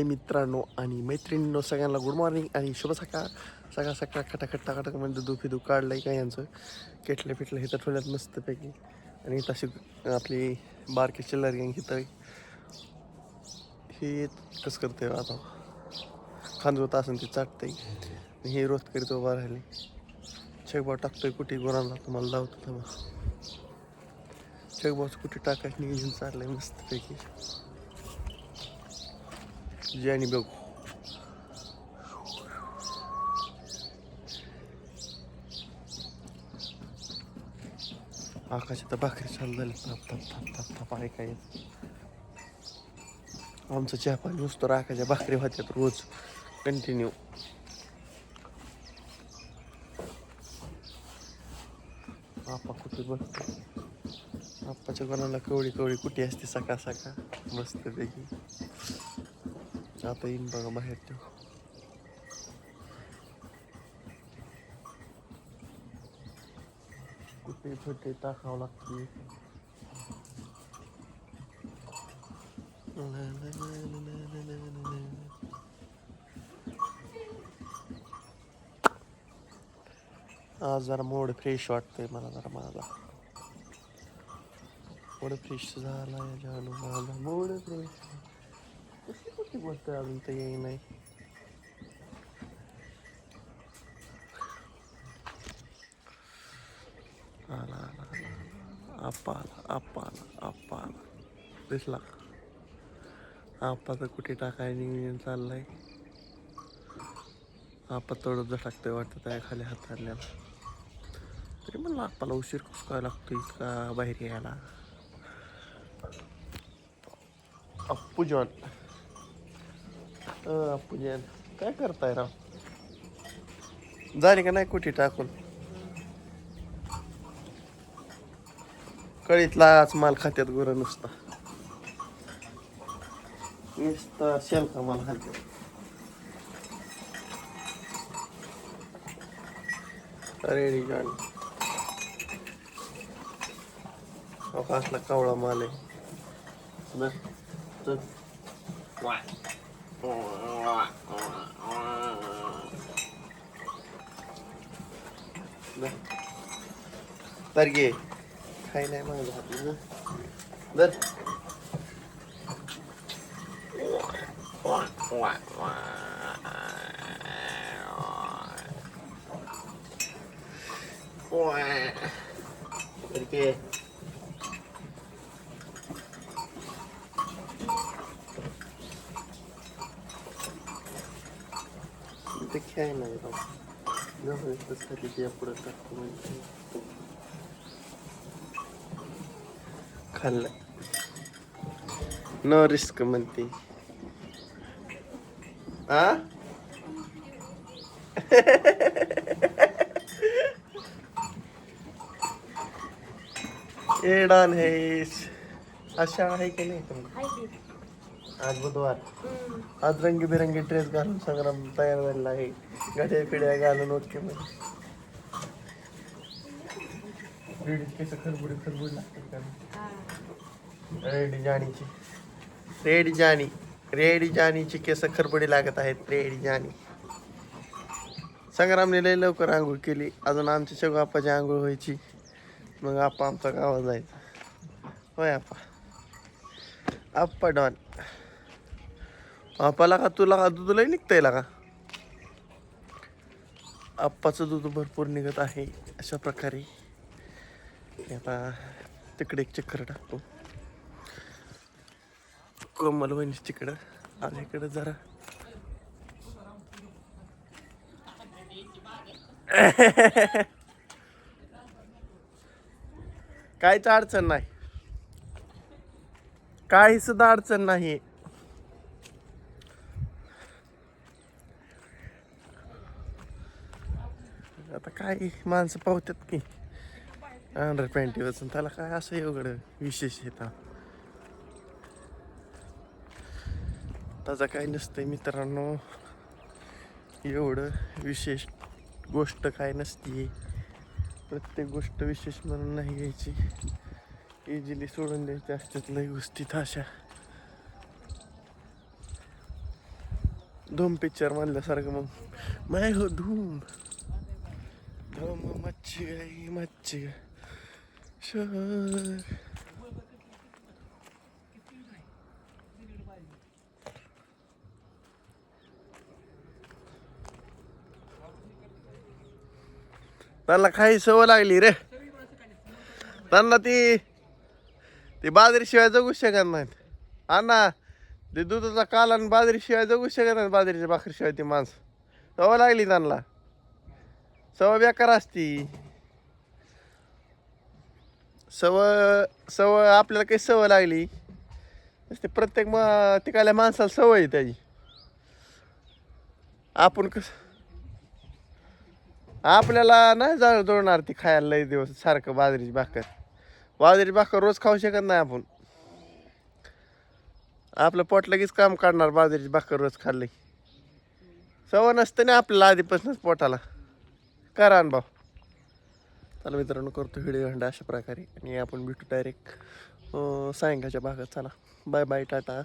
मित्रांनो आणि मैत्रिणींनो सगळ्यांना गुड मॉर्निंग आणि शुभ सकाळ. सकाळ सकाळ खटाखट टाकाटक म्हणजे दुफिदू काढलंय का यांचं केटले पिटलं हे तर ठेवल्यात मस्तपैकी. आणि तशी आपली बारकी चिल्लर गँग हिथं हे कसं करते आता खांदवत असेल ती चाटते हे रोज करीत उभा राहिले. चेकबॉ टाकतोय कुठे गुरांना तुम्हाला लावतो तेव्हा चेकबॉच कुठे टाकायचं नियोजन चाललंय मस्तपैकी. ज्यानी बघू आकाशात भाकरी चालू झाली थाप थाप थाप थाप थाप आहे काय. आमचं चहा पाणी नुसतं राखाच्या भाकरी होत्यात रोज कंटिन्यू. आपा कुठे बसतो आप्पाच्या कोणाला कवळी कवळी कुठे असते सकाळ सकाळ मस्तपैकी. आता येईन बघा बाहेर ठेव. कुठे छोटे टाकावं लागते. आज जरा मूड फ्रेश वाटतंय मला जरा माझा मूड फ्रेश झाला जानू माझा मूड फ्रेश. कशी कुठली गोष्ट अजून तर येई नाही. आला आला आला आप्पा आला आप्पा आला आप्पा आला दिसला. आप्पा तर कुठे टाकाय नियोजन चाललंय. आप्पा तोडत टाकतोय वाटतं त्या खाली हात आणल्याला. तरी म्हणलं आप्पाला उशीर कसं काय लागतो इतका बाहेर यायला. अप्पूजॉन अप्पूजॉन काय करताय राव. झाली का नाही कुठे टाकून कळीतलाच माल खात्यात गुरं नुसता नुसता शेल का माल खात्यात. रेडी जॉन असला कावळा माल आहे. तर घे काही नाही माझं हात दर. तर घे ते खेळ नाही राव पुढे टाकतो म्हणजे खाल्लं नो रिस्क म्हणते. आ एडान हेस अशा आहे की नाही तुम्ही. आज बुधवार आज रंगीबिरंगी ड्रेस घालून संग्राम तयार झालेला आहे. गाड्या पिढ्या घालून ओके मध्ये केस खरबुडी खरबुडी लागते का. रेडी जाणीची रेडी जाणी रेडी जाणीची केस खरबुडी लागत आहेत. रेडी जाणी संग्रामने लय लवकर आंघोळ केली. अजून आमच्या शेवगा आप्पाची आंघोळ व्हायची. मग आप्पा आमचा गावात जायचा. होय आप्पा आप्पा डॉन आप्पाला का तुला का दूध लय निघतंय का. आप्पाचं दूध भरपूर निघत आहे. अशा प्रकारे आता तिकडे एक चक्कर टाकतो कोमल वहिनी तिकडं. आज इकडं जरा काहीच अडचण नाही. काही सुद्धा अडचण नाही. आता काय माणसं पावतात की अंडर पॅन्टी वाचून त्याला काय असं एवढं विशेष येतं. त्याचा काही नसतंय मित्रांनो. एवढं विशेष गोष्ट काय नसते. प्रत्येक गोष्ट विशेष म्हणून नाही घ्यायची. इझिली सोडून द्यायच्या असतात लई गोष्टी अशा. धूम पिक्चर म्हणल्यासारखं मग मैं हो धूम धूम मच गई शहर. त्यांना काही सवय लागली रे. त्यांना ती बाजरी शिवाय जगू शकत नाहीत. अण्णा ते दुधाचा काला आणि बाजरी शिवाय जगू शकत नाहीत. बाजरीच्या भाकरी शिवाय ती माणसं सवय लागली त्यांना. सवय बेकार असती. सवय आपल्याला काही सवय लागली ते प्रत्येक तिकाल्या माणसाला सवय आहे त्याची. आपण आपल्याला नाही जोडणार ती खायला लई दिवस सारखं बाजरीची भाकर रोज खाऊ शकत नाही आपण. आपलं पोट लगेच काम काढणार बाजरीची भाकर रोज खाल्ली. सवय नसतं ना आपल्याला आधीपासूनच पोटाला. करा भाऊ. चला मित्रांनो करतो व्हिडिओ हंडा अशा प्रकारे आणि आपण भेटू डायरेक्ट सायंकाळच्या भागात. चला बाय बाय टाटा.